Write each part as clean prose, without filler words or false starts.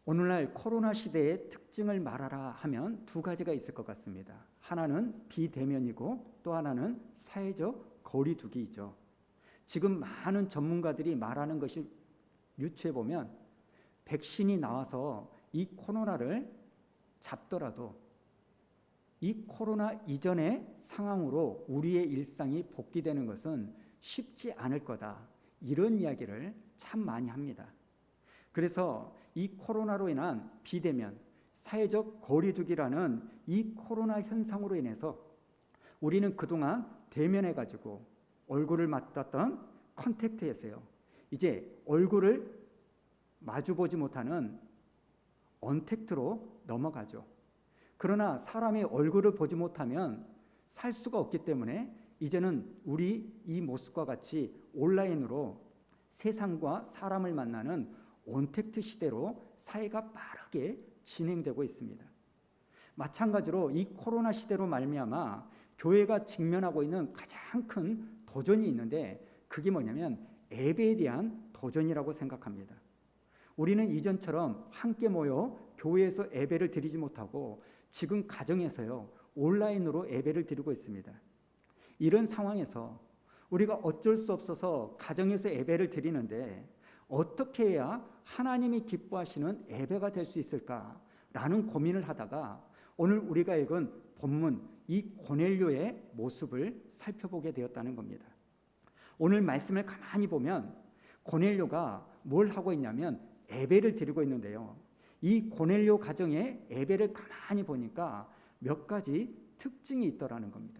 오늘날 코로나 시대의 특징을 말하라 하면 두 가지가 있을 것 같습니다. 하나는 비대면이고 또 하나는 사회적 거리두기이죠. 지금 많은 전문가들이 말하는 것이 유추해 보면 백신이 나와서 이 코로나를 잡더라도 이 코로나 이전의 상황으로 우리의 일상이 복귀되는 것은 쉽지 않을 거다. 이런 이야기를 참 많이 합니다. 그래서 이 코로나로 인한 비대면, 사회적 거리두기라는 이 코로나 현상으로 인해서 우리는 그동안 대면해가지고 얼굴을 맞닿던 컨택트에서요, 이제 얼굴을 마주보지 못하는 언택트로 넘어가죠. 그러나 사람이 얼굴을 보지 못하면 살 수가 없기 때문에 이제는 우리 이 모습과 같이 온라인으로 세상과 사람을 만나는 언택트 시대로 사회가 빠르게 진행되고 있습니다. 마찬가지로 이 코로나 시대로 말미암아 교회가 직면하고 있는 가장 큰 도전이 있는데 그게 뭐냐면 예배에 대한 도전이라고 생각합니다. 우리는 이전처럼 함께 모여 교회에서 예배를 드리지 못하고 지금 가정에서요 온라인으로 예배를 드리고 있습니다. 이런 상황에서 우리가 어쩔 수 없어서 가정에서 예배를 드리는데 어떻게 해야 하나님이 기뻐하시는 예배가 될 수 있을까라는 고민을 하다가 오늘 우리가 읽은 본문 이 고넬료의 모습을 살펴보게 되었다는 겁니다. 오늘 말씀을 가만히 보면 고넬료가 뭘 하고 있냐면 예배를 드리고 있는데요. 이 고넬료 가정의 예배를 가만히 보니까 몇 가지 특징이 있더라는 겁니다.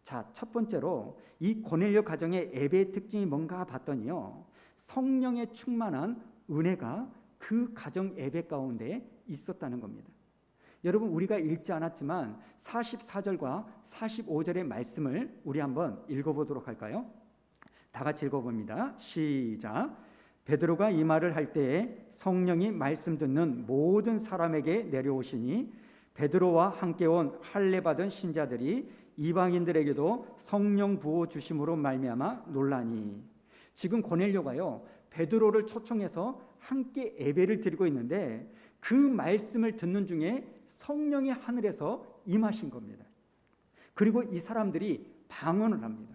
자, 첫 번째로 이 고넬료 가정의 예배의 특징이 뭔가 봤더니요, 성령의 충만한 은혜가 그 가정 예배 가운데 있었다는 겁니다. 여러분, 우리가 읽지 않았지만 44절과 45절의 말씀을 우리 한번 읽어보도록 할까요? 다 같이 읽어봅니다. 시작. 베드로가 이 말을 할 때에 성령이 말씀 듣는 모든 사람에게 내려오시니 베드로와 함께 온 할례 받은 신자들이 이방인들에게도 성령 부어 주심으로 말미암아 놀라니. 지금 고넬료가요 베드로를 초청해서 함께 예배를 드리고 있는데 그 말씀을 듣는 중에 성령이 하늘에서 임하신 겁니다. 그리고 이 사람들이 방언을 합니다.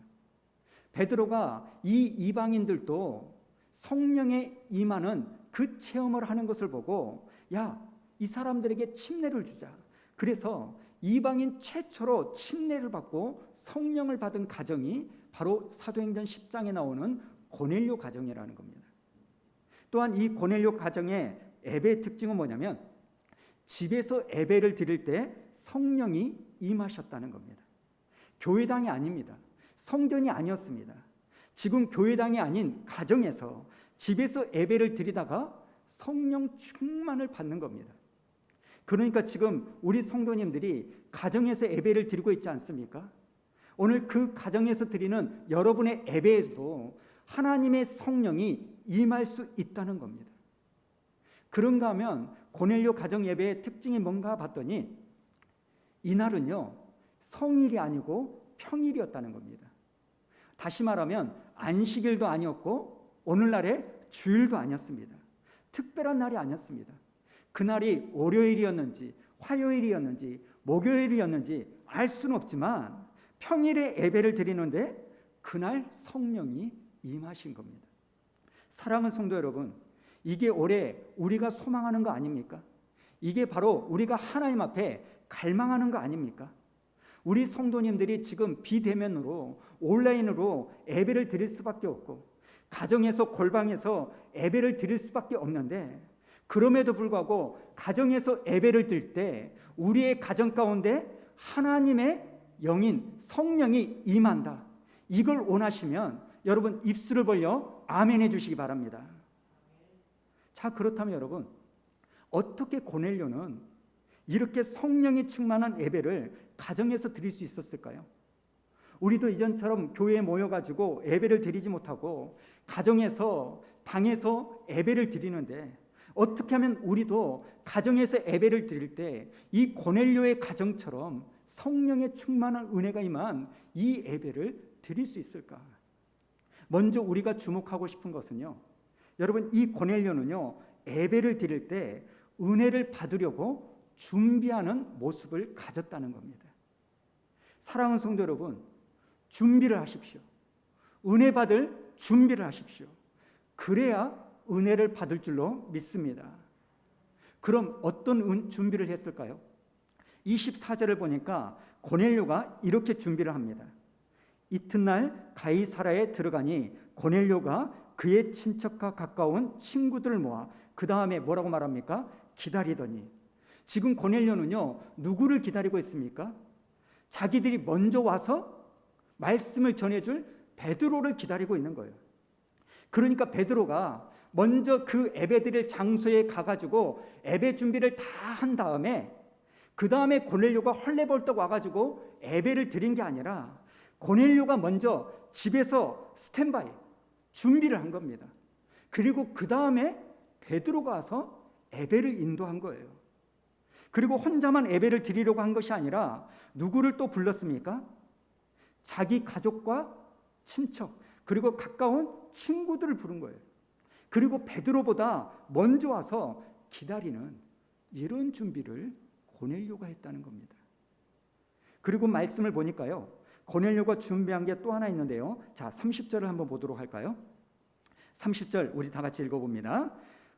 베드로가 이 이방인들도 성령의 임하는 그 체험을 하는 것을 보고 야, 이 사람들에게 침례를 주자. 그래서 이방인 최초로 침례를 받고 성령을 받은 가정이 바로 사도행전 10장에 나오는 고넬료 가정이라는 겁니다. 또한 이 고넬료 가정의 예배의 특징은 뭐냐면 집에서 예배를 드릴 때 성령이 임하셨다는 겁니다. 교회당이 아닙니다. 성전이 아니었습니다. 지금 교회당이 아닌 가정에서 집에서 예배를 드리다가 성령 충만을 받는 겁니다. 그러니까 지금 우리 성도님들이 가정에서 예배를 드리고 있지 않습니까? 오늘 그 가정에서 드리는 여러분의 예배에서도 하나님의 성령이 임할 수 있다는 겁니다. 그런가 하면 고넬료 가정 예배의 특징이 뭔가 봤더니 이날은요 성일이 아니고 평일이었다는 겁니다. 다시 말하면 안식일도 아니었고 오늘날의 주일도 아니었습니다. 특별한 날이 아니었습니다. 그날이 월요일이었는지 화요일이었는지 목요일이었는지 알 수는 없지만 평일에 예배를 드리는데 그날 성령이 임하신 겁니다. 사랑하는 성도 여러분, 이게 올해 우리가 소망하는 거 아닙니까? 이게 바로 우리가 하나님 앞에 갈망하는 거 아닙니까? 우리 성도님들이 지금 비대면으로 온라인으로 예배를 드릴 수밖에 없고 가정에서 골방에서 예배를 드릴 수밖에 없는데 그럼에도 불구하고 가정에서 예배를 드릴 때 우리의 가정 가운데 하나님의 영인 성령이 임한다. 이걸 원하시면 여러분 입술을 벌려 아멘 해주시기 바랍니다. 자, 그렇다면 여러분 어떻게 고넬료는 이렇게 성령이 충만한 예배를 가정에서 드릴 수 있었을까요? 우리도 이전처럼 교회에 모여가지고 예배를 드리지 못하고 가정에서 방에서 예배를 드리는데 어떻게 하면 우리도 가정에서 예배를 드릴 때 이 고넬료의 가정처럼 성령의 충만한 은혜가 임한 이 예배를 드릴 수 있을까? 먼저 우리가 주목하고 싶은 것은요, 여러분 이 고넬료는요 예배를 드릴 때 은혜를 받으려고 준비하는 모습을 가졌다는 겁니다. 사랑하는 성도 여러분, 준비를 하십시오. 은혜 받을 준비를 하십시오. 그래야 은혜를 받을 줄로 믿습니다. 그럼 어떤 준비를 했을까요? 24절을 보니까 고넬료가 이렇게 준비를 합니다. 이튿날 가이사라에 들어가니 고넬료가 그의 친척과 가까운 친구들을 모아 그 다음에 뭐라고 말합니까? 기다리더니. 지금 고넬료는요, 누구를 기다리고 있습니까? 자기들이 먼저 와서 말씀을 전해줄 베드로를 기다리고 있는 거예요. 그러니까 베드로가 먼저 그 예배드릴 장소에 가가지고 예배 준비를 다 한 다음에 그 다음에 고넬료가 헐레벌떡 와가지고 예배를 드린 게 아니라 고넬료가 먼저 집에서 스탠바이 준비를 한 겁니다. 그리고 그 다음에 베드로가 와서 예배를 인도한 거예요. 그리고 혼자만 예배를 드리려고 한 것이 아니라 누구를 또 불렀습니까? 자기 가족과 친척 그리고 가까운 친구들을 부른 거예요. 그리고 베드로보다 먼저 와서 기다리는 이런 준비를 고넬료가 했다는 겁니다. 그리고 말씀을 보니까요, 고넬료가 준비한 게 또 하나 있는데요. 자, 30절을 한번 보도록 할까요? 30절 우리 다 같이 읽어봅니다.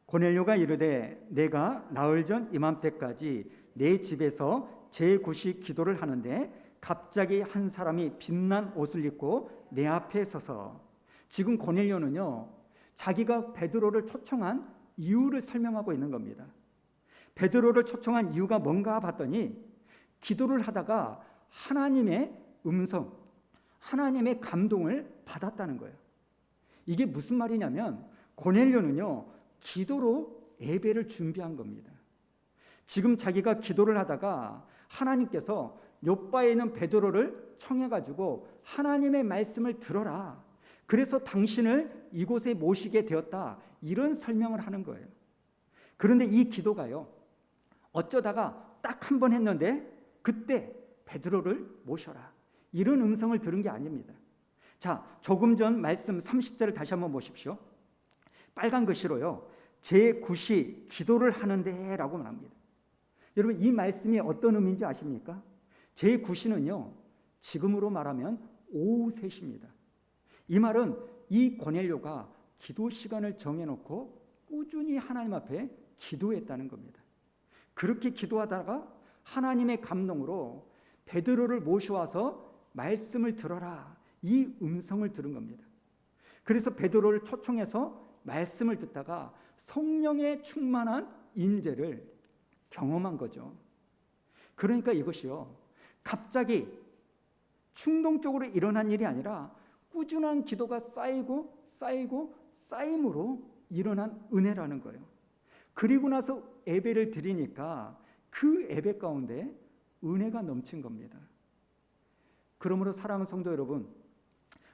고넬료가 이르되 내가 나흘 전 이맘때까지 내 집에서 제9시 기도를 하는데 갑자기 한 사람이 빛난 옷을 입고 내 앞에 서서. 지금 고넬료는요, 자기가 베드로를 초청한 이유를 설명하고 있는 겁니다. 베드로를 초청한 이유가 뭔가 봤더니 기도를 하다가 하나님의 음성, 하나님의 감동을 받았다는 거예요. 이게 무슨 말이냐면 고넬료는요, 기도로 예배를 준비한 겁니다. 지금 자기가 기도를 하다가 하나님께서 요바에 있는 베드로를 청해가지고 하나님의 말씀을 들어라. 그래서 당신을 이곳에 모시게 되었다. 이런 설명을 하는 거예요. 그런데 이 기도가요, 어쩌다가 딱 한 번 했는데 그때 베드로를 모셔라. 이런 음성을 들은 게 아닙니다. 자, 조금 전 말씀 30절을 다시 한번 보십시오. 빨간 글씨로요, 제9시 기도를 하는데 라고 말합니다. 여러분, 이 말씀이 어떤 의미인지 아십니까? 제9시는요, 지금으로 말하면 오후 3시입니다. 이 말은 이 고넬료가 기도 시간을 정해놓고 꾸준히 하나님 앞에 기도했다는 겁니다. 그렇게 기도하다가 하나님의 감동으로 베드로를 모셔와서 말씀을 들어라. 이 음성을 들은 겁니다. 그래서 베드로를 초청해서 말씀을 듣다가 성령의 충만한 임재를 경험한 거죠. 그러니까 이것이요, 갑자기 충동적으로 일어난 일이 아니라 꾸준한 기도가 쌓이고 쌓이고 쌓임으로 일어난 은혜라는 거예요. 그리고 나서 예배를 드리니까 그 예배 가운데 은혜가 넘친 겁니다. 그러므로 사랑하는 성도 여러분,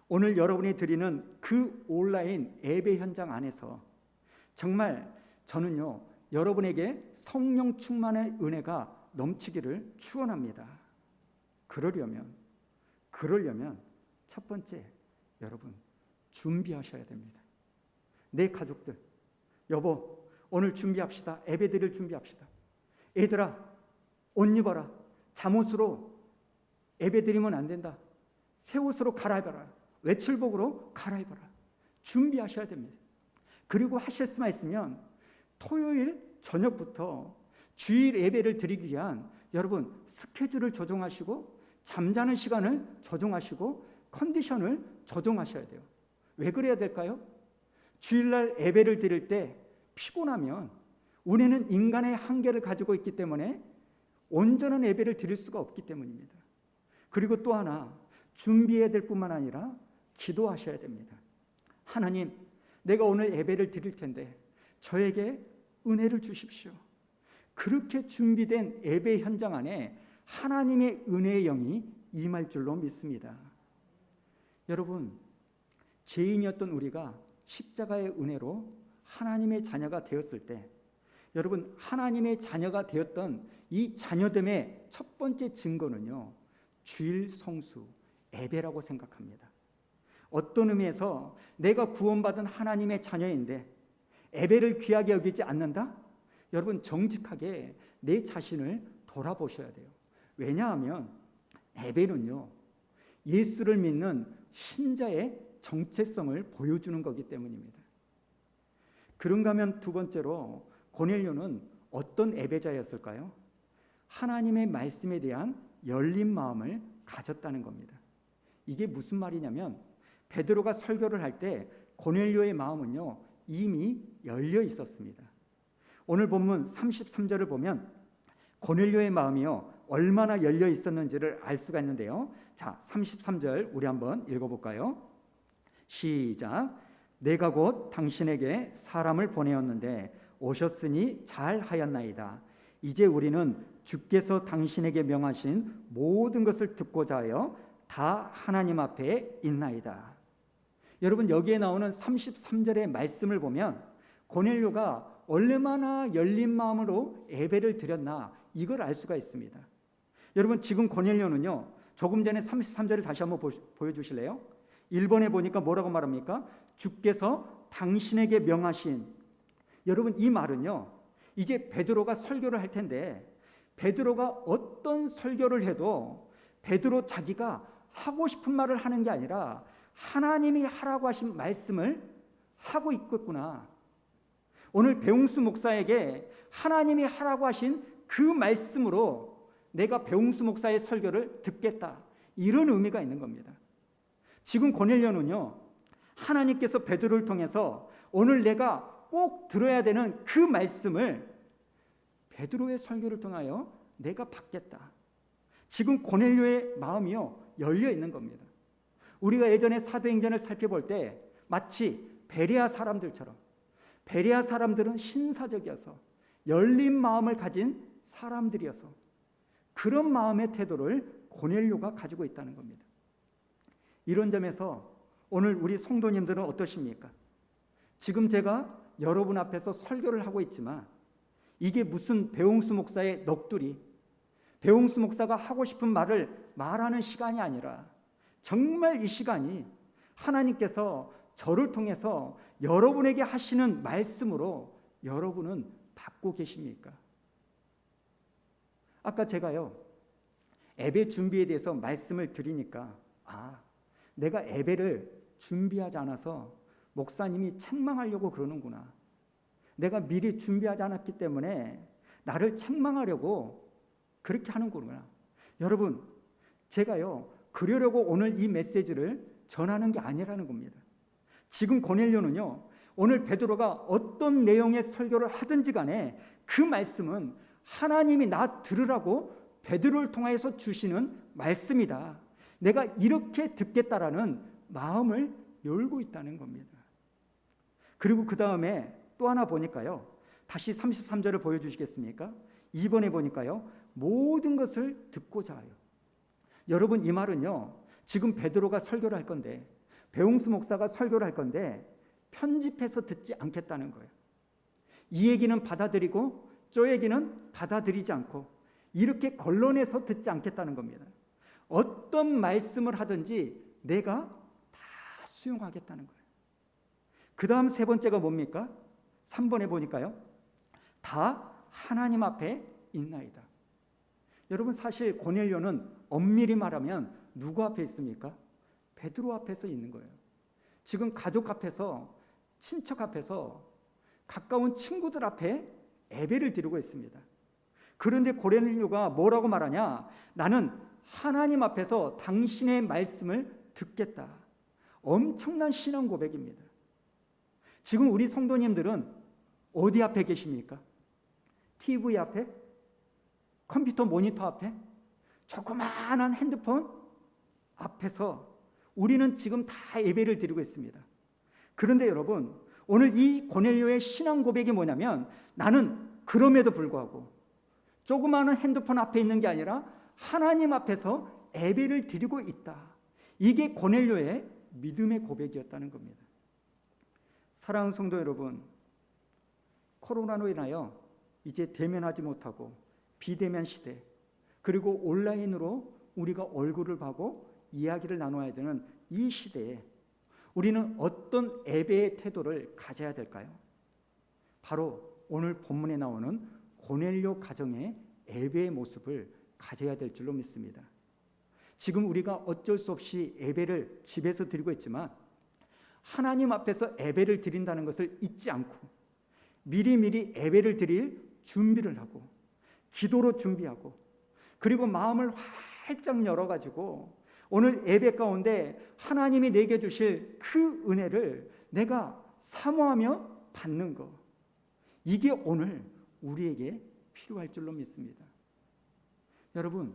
오늘 여러분이 드리는 그 온라인 예배 현장 안에서 정말 저는요, 여러분에게 성령 충만의 은혜가 넘치기를 축원합니다. 그러려면 첫 번째, 여러분 준비하셔야 됩니다. 내 가족들, 여보 오늘 준비합시다. 예배드릴 준비합시다. 얘들아 옷 입어라. 잠옷으로 예배드리면 안 된다. 새 옷으로 갈아입어라. 외출복으로 갈아입어라. 준비하셔야 됩니다. 그리고 하실 수만 있으면 토요일 저녁부터 주일 예배를 드리기 위한 여러분 스케줄을 조정하시고 잠자는 시간을 조정하시고 컨디션을 조정하셔야 돼요. 왜 그래야 될까요? 주일날 예배를 드릴 때 피곤하면 우리는 인간의 한계를 가지고 있기 때문에 온전한 예배를 드릴 수가 없기 때문입니다. 그리고 또 하나 준비해야 될 뿐만 아니라 기도하셔야 됩니다. 하나님, 내가 오늘 예배를 드릴 텐데 저에게 은혜를 주십시오. 그렇게 준비된 예배 현장 안에 하나님의 은혜의 영이 임할 줄로 믿습니다. 여러분, 죄인이었던 우리가 십자가의 은혜로 하나님의 자녀가 되었을 때, 여러분 하나님의 자녀가 되었던 이 자녀됨의 첫 번째 증거는요, 주일 성수, 예배라고 생각합니다. 어떤 의미에서 내가 구원받은 하나님의 자녀인데 예배를 귀하게 여기지 않는다? 여러분 정직하게 내 자신을 돌아보셔야 돼요. 왜냐하면 예배는요, 예수를 믿는 신자의 정체성을 보여주는 거기 때문입니다. 그런가 하면 두 번째로 고넬료는 어떤 예배자였을까요? 하나님의 말씀에 대한 열린 마음을 가졌다는 겁니다. 이게 무슨 말이냐면 베드로가 설교를 할 때 고넬료의 마음은요 이미 열려 있었습니다. 오늘 본문 33절을 보면 고넬료의 마음이요 얼마나 열려 있었는지를 알 수가 있는데요. 자, 33절 우리 한번 읽어볼까요? 시작. 내가 곧 당신에게 사람을 보내었는데 오셨으니 잘하였나이다. 이제 우리는 주께서 당신에게 명하신 모든 것을 듣고자 하여 다 하나님 앞에 있나이다. 여러분 여기에 나오는 33절의 말씀을 보면 고넬료가 얼마나 열린 마음으로 예배를 드렸나 이걸 알 수가 있습니다. 여러분 지금 고넬료는요 조금 전에 33절을 다시 한번 보여주실래요? 1번에 보니까 뭐라고 말합니까? 주께서 당신에게 명하신. 여러분 이 말은요 이제 베드로가 설교를 할 텐데 베드로가 어떤 설교를 해도 베드로 자기가 하고 싶은 말을 하는 게 아니라 하나님이 하라고 하신 말씀을 하고 있겠구나. 오늘 배웅수 목사에게 하나님이 하라고 하신 그 말씀으로 내가 배웅수 목사의 설교를 듣겠다. 이런 의미가 있는 겁니다. 지금 고넬료는요 하나님께서 베드로를 통해서 오늘 내가 꼭 들어야 되는 그 말씀을 베드로의 설교를 통하여 내가 받겠다. 지금 고넬료의 마음이요 열려 있는 겁니다. 우리가 예전에 사도행전을 살펴볼 때 마치 베레아 사람들처럼, 베레아 사람들은 신사적이어서 열린 마음을 가진 사람들이어서 그런 마음의 태도를 고넬료가 가지고 있다는 겁니다. 이런 점에서 오늘 우리 성도님들은 어떠십니까? 지금 제가 여러분 앞에서 설교를 하고 있지만 이게 무슨 배웅수 목사의 넋두리, 배웅수 목사가 하고 싶은 말을 말하는 시간이 아니라 정말 이 시간이 하나님께서 저를 통해서 여러분에게 하시는 말씀으로 여러분은 받고 계십니까? 아까 제가요 예배 준비에 대해서 말씀을 드리니까 내가 예배를 준비하지 않아서 목사님이 책망하려고 그러는구나. 내가 미리 준비하지 않았기 때문에 나를 책망하려고 그렇게 하는구나. 여러분 제가요 그러려고 오늘 이 메시지를 전하는 게 아니라는 겁니다. 지금 고넬료는요 오늘 베드로가 어떤 내용의 설교를 하든지 간에 그 말씀은 하나님이 나 들으라고 베드로를 통해서 주시는 말씀이다. 내가 이렇게 듣겠다라는 마음을 열고 있다는 겁니다. 그리고 그 다음에 또 하나 보니까요 다시 33절을 보여주시겠습니까? 2번에 보니까요 모든 것을 듣고자 하여. 여러분 이 말은요 지금 베드로가 설교를 할 건데 배웅수 목사가 설교를 할 건데 편집해서 듣지 않겠다는 거예요. 이 얘기는 받아들이고 저 얘기는 받아들이지 않고 이렇게 걸러내서 듣지 않겠다는 겁니다. 어떤 말씀을 하든지 내가 다 수용하겠다는 거예요. 그 다음 세 번째가 뭡니까? 3번에 보니까요 다 하나님 앞에 있나이다. 여러분 사실 고넬료는 엄밀히 말하면 누구 앞에 있습니까? 베드로 앞에서 있는 거예요. 지금 가족 앞에서, 친척 앞에서, 가까운 친구들 앞에 예배를 드리고 있습니다. 그런데 고넬료가 뭐라고 말하냐? 나는 하나님 앞에서 당신의 말씀을 듣겠다. 엄청난 신앙 고백입니다. 지금 우리 성도님들은 어디 앞에 계십니까? TV 앞에? 컴퓨터 모니터 앞에? 조그마한 핸드폰 앞에서 우리는 지금 다 예배를 드리고 있습니다. 그런데 여러분 오늘 이 고넬료의 신앙 고백이 뭐냐면 나는 그럼에도 불구하고 조그마한 핸드폰 앞에 있는 게 아니라 하나님 앞에서 예배를 드리고 있다. 이게 고넬료의 믿음의 고백이었다는 겁니다. 사랑하는 성도 여러분, 코로나로 인하여 이제 대면하지 못하고 비대면 시대 그리고 온라인으로 우리가 얼굴을 보고 이야기를 나눠야 되는 이 시대에 우리는 어떤 예배의 태도를 가져야 될까요? 바로 오늘 본문에 나오는 고넬료 가정의 예배의 모습을 가져야 될 줄로 믿습니다. 지금 우리가 어쩔 수 없이 예배를 집에서 드리고 있지만 하나님 앞에서 예배를 드린다는 것을 잊지 않고 미리미리 예배를 드릴 준비를 하고 기도로 준비하고 그리고 마음을 활짝 열어가지고 오늘 예배 가운데 하나님이 내게 주실 그 은혜를 내가 사모하며 받는 것, 이게 오늘 우리에게 필요할 줄로 믿습니다. 여러분,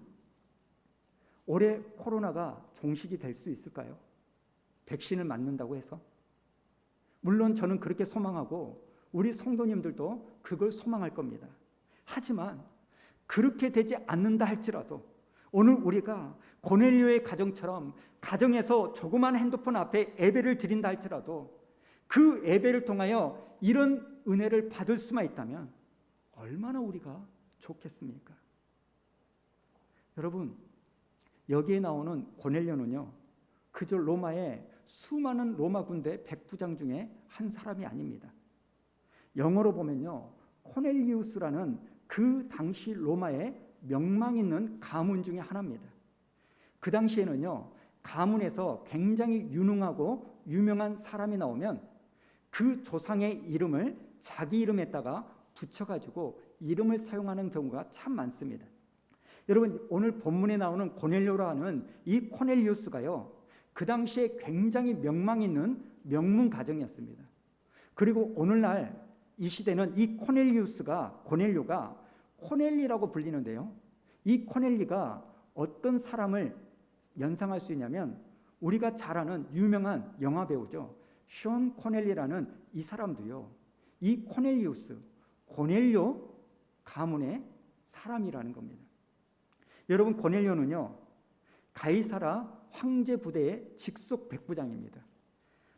올해 코로나가 종식이 될 수 있을까요? 백신을 맞는다고 해서? 물론 저는 그렇게 소망하고 우리 성도님들도 그걸 소망할 겁니다. 하지만 그렇게 되지 않는다 할지라도 오늘 우리가 고넬료의 가정처럼 가정에서 조그만 핸드폰 앞에 예배를 드린다 할지라도 그 예배를 통하여 이런 은혜를 받을 수만 있다면 얼마나 우리가 좋겠습니까? 여러분, 여기에 나오는 고넬료는요, 그저 로마의 수많은 로마 군대 백부장 중에 한 사람이 아닙니다. 영어로 보면요, 코넬리우스라는 그 당시 로마의 명망 있는 가문 중에 하나입니다. 그 당시에는요, 가문에서 굉장히 유능하고 유명한 사람이 나오면 그 조상의 이름을 자기 이름에다가 붙여가지고 이름을 사용하는 경우가 참 많습니다. 여러분, 오늘 본문에 나오는 고넬료라는 이 코넬리우스가요, 그 당시에 굉장히 명망 있는 명문 가정이었습니다. 그리고 오늘날 이 시대는 이 고넬료가 코넬리라고 불리는데요, 이 코넬리가 어떤 사람을 연상할 수 있냐면 우리가 잘 아는 유명한 영화 배우죠, 션 코넬리라는 이 사람도요, 이 코넬리우스, 고넬료 가문의 사람이라는 겁니다. 여러분, 고넬료는요, 가이사라 황제 부대의 직속 백부장입니다.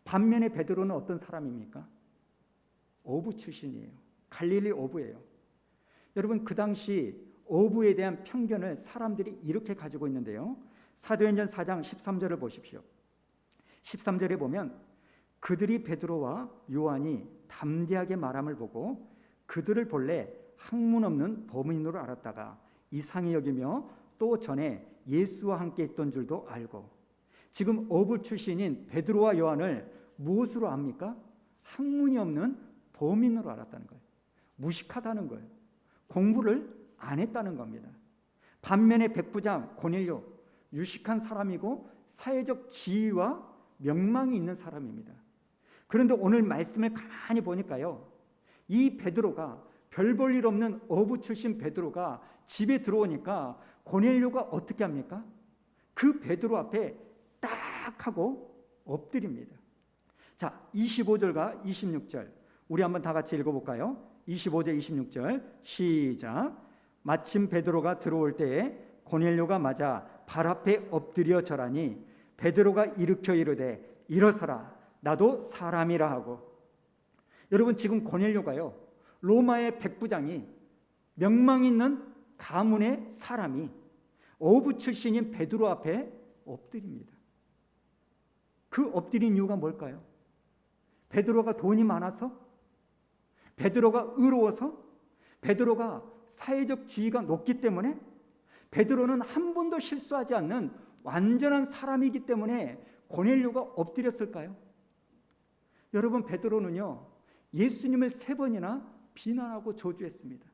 반면에 베드로는 어떤 사람입니까? 어부 출신이에요. 갈릴리 어부예요. 여러분, 그 당시 어부에 대한 편견을 사람들이 이렇게 가지고 있는데요, 사도행전 4장 13절을 보십시오. 13절에 보면 그들이 베드로와 요한이 담대하게 말함을 보고 그들을 본래 학문 없는 범인으로 알았다가 이상히 여기며 또 전에 예수와 함께 있던 줄도 알고. 지금 어부 출신인 베드로와 요한을 무엇으로 압니까? 학문이 없는 범인으로 알았다는 거예요. 무식하다는 거예요. 공부를 안 했다는 겁니다. 반면에 백부장 고넬료, 유식한 사람이고 사회적 지위와 명망이 있는 사람입니다. 그런데 오늘 말씀을 가만히 보니까요, 이 베드로가, 별 볼 일 없는 어부 출신 베드로가 집에 들어오니까 고넬료가 어떻게 합니까? 그 베드로 앞에 딱 하고 엎드립니다. 자, 25절과 26절 우리 한번 다 같이 읽어볼까요? 25절 26절 시작. 마침 베드로가 들어올 때에 고넬료가 맞아 발 앞에 엎드려 절하니 베드로가 일으켜 이르되 일어서라, 나도 사람이라 하고. 여러분, 지금 고넬료가요, 로마의 백부장이, 명망 있는 가문의 사람이 어부 출신인 베드로 앞에 엎드립니다. 그 엎드린 이유가 뭘까요? 베드로가 돈이 많아서? 베드로가 의로워서? 베드로가 사회적 지위가 높기 때문에? 베드로는 한 번도 실수하지 않는 완전한 사람이기 때문에 고넬료가 엎드렸을까요? 여러분, 베드로는요, 예수님을 3번이나 비난하고 저주했습니다.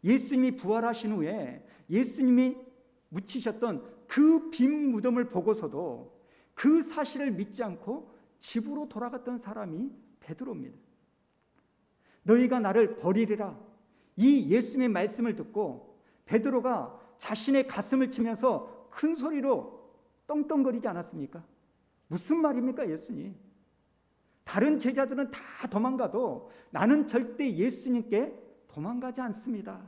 예수님이 부활하신 후에 예수님이 묻히셨던 그 빈 무덤을 보고서도 그 사실을 믿지 않고 집으로 돌아갔던 사람이 베드로입니다. 너희가 나를 버리리라, 이 예수님의 말씀을 듣고 베드로가 자신의 가슴을 치면서 큰 소리로 떵떵거리지 않았습니까? 무슨 말입니까, 예수님? 다른 제자들은 다 도망가도 나는 절대 예수님께 도망가지 않습니다.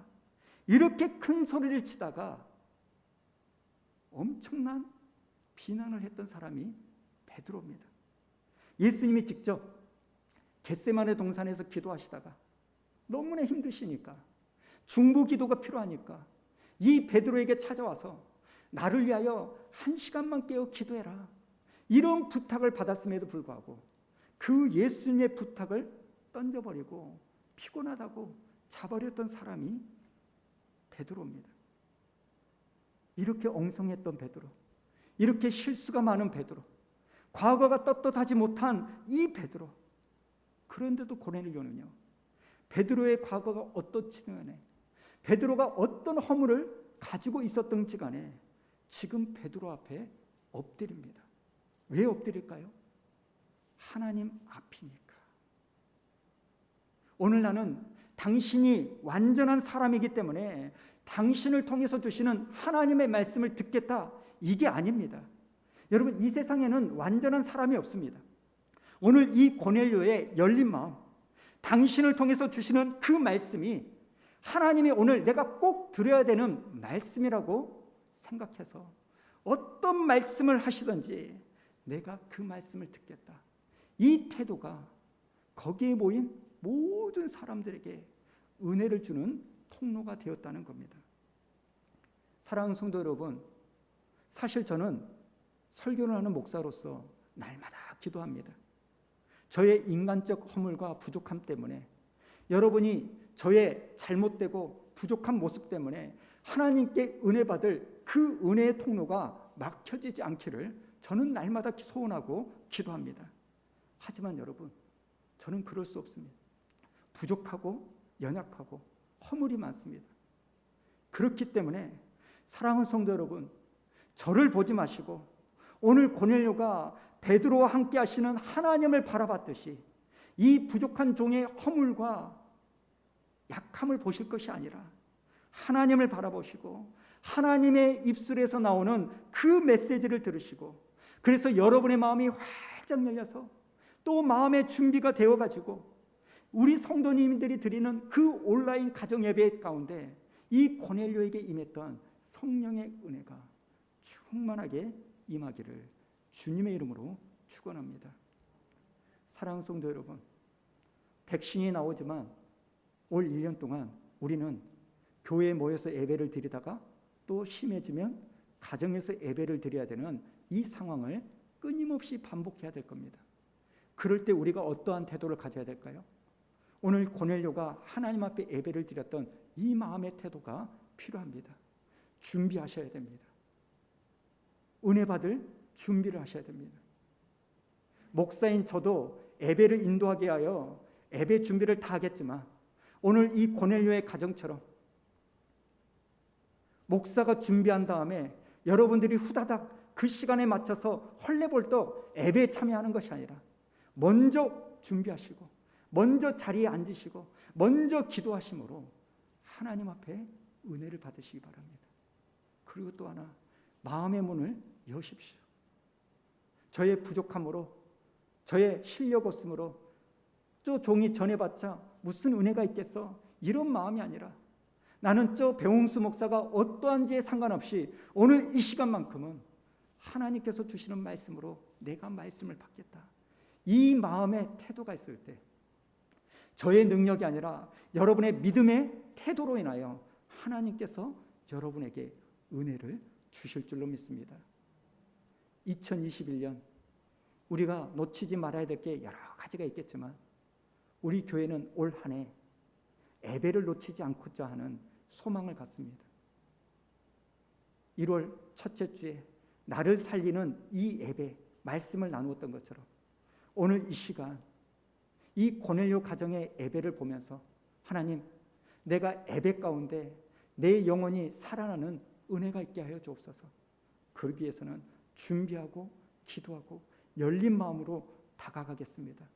이렇게 큰 소리를 치다가 엄청난 비난을 했던 사람이 베드로입니다. 예수님이 직접 겟세마네 동산에서 기도하시다가 너무나 힘드시니까, 중보 기도가 필요하니까 이 베드로에게 찾아와서 나를 위하여 1시간만 깨어 기도해라, 이런 부탁을 받았음에도 불구하고 그 예수님의 부탁을 던져버리고 피곤하다고 자버렸던 사람이 베드로입니다. 이렇게 엉성했던 베드로, 이렇게 실수가 많은 베드로, 과거가 떳떳하지 못한 이 베드로, 그런데도 고넬료는요, 베드로의 과거가 어떻지는 간에, 베드로가 어떤 허물을 가지고 있었던지 간에 지금 베드로 앞에 엎드립니다. 왜 엎드릴까요? 하나님 앞이니까. 오늘 나는 당신이 완전한 사람이기 때문에 당신을 통해서 주시는 하나님의 말씀을 듣겠다, 이게 아닙니다. 여러분, 이 세상에는 완전한 사람이 없습니다. 오늘 이 고넬료의 열린 마음, 당신을 통해서 주시는 그 말씀이 하나님이 오늘 내가 꼭 들어야 되는 말씀이라고 생각해서 어떤 말씀을 하시든지 내가 그 말씀을 듣겠다, 이 태도가 거기에 모인 모든 사람들에게 은혜를 주는 통로가 되었다는 겁니다. 사랑하는 성도 여러분, 사실 저는 설교를 하는 목사로서 날마다 기도합니다. 저의 인간적 허물과 부족함 때문에, 여러분이 저의 잘못되고 부족한 모습 때문에 하나님께 은혜 받을 그 은혜의 통로가 막혀지지 않기를 저는 날마다 소원하고 기도합니다. 하지만 여러분, 저는 그럴 수 없습니다. 부족하고 연약하고 허물이 많습니다. 그렇기 때문에 사랑하는 성도 여러분, 저를 보지 마시고 오늘 고넬료가 베드로와 함께 하시는 하나님을 바라봤듯이 이 부족한 종의 허물과 약함을 보실 것이 아니라 하나님을 바라보시고 하나님의 입술에서 나오는 그 메시지를 들으시고, 그래서 여러분의 마음이 활짝 열려서 또 마음의 준비가 되어가지고 우리 성도님들이 드리는 그 온라인 가정 예배 가운데 이 고넬료에게 임했던 성령의 은혜가 충만하게 임하기를 주님의 이름으로 축원합니다. 사랑하는 성도 여러분, 백신이 나오지만 올 1년 동안 우리는 교회에 모여서 예배를 드리다가 또 심해지면 가정에서 예배를 드려야 되는 이 상황을 끊임없이 반복해야 될 겁니다. 그럴 때 우리가 어떠한 태도를 가져야 될까요? 오늘 고넬료가 하나님 앞에 예배를 드렸던 이 마음의 태도가 필요합니다. 준비하셔야 됩니다. 은혜 받을 준비를 하셔야 됩니다. 목사인 저도 예배를 인도하게 하여 예배 준비를 다 하겠지만 오늘 이 고넬료의 가정처럼 목사가 준비한 다음에 여러분들이 후다닥 그 시간에 맞춰서 헐레벌떡 예배에 참여하는 것이 아니라 먼저 준비하시고 먼저 자리에 앉으시고 먼저 기도하심으로 하나님 앞에 은혜를 받으시기 바랍니다. 그리고 또 하나, 마음의 문을 여십시오. 저의 부족함으로, 저의 실력 없음으로 저 종이 전해봤자 무슨 은혜가 있겠어, 이런 마음이 아니라 나는 저 배홍수 목사가 어떠한지에 상관없이 오늘 이 시간만큼은 하나님께서 주시는 말씀으로 내가 말씀을 받겠다, 이 마음의 태도가 있을 때 저의 능력이 아니라 여러분의 믿음의 태도로 인하여 하나님께서 여러분에게 은혜를 주실 줄로 믿습니다. 2021년 우리가 놓치지 말아야 될 게 여러 가지가 있겠지만 우리 교회는 올 한 해 예배를 놓치지 않고자 하는 소망을 갖습니다. 1월 첫째 주에 나를 살리는 이 예배 말씀을 나누었던 것처럼 오늘 이 시간 이 고넬료 가정의 예배를 보면서 하나님, 내가 예배 가운데 내 영혼이 살아나는 은혜가 있게 하여 주옵소서. 그러기 위해서는 준비하고 기도하고 열린 마음으로 다가가겠습니다.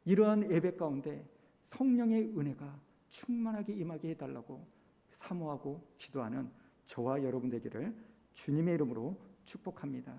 이러한 예배 가운데 성령의 은혜가 충만하게 임하게 해달라고 사모하고 기도하는 저와 여러분 되기를 주님의 이름으로 축복합니다.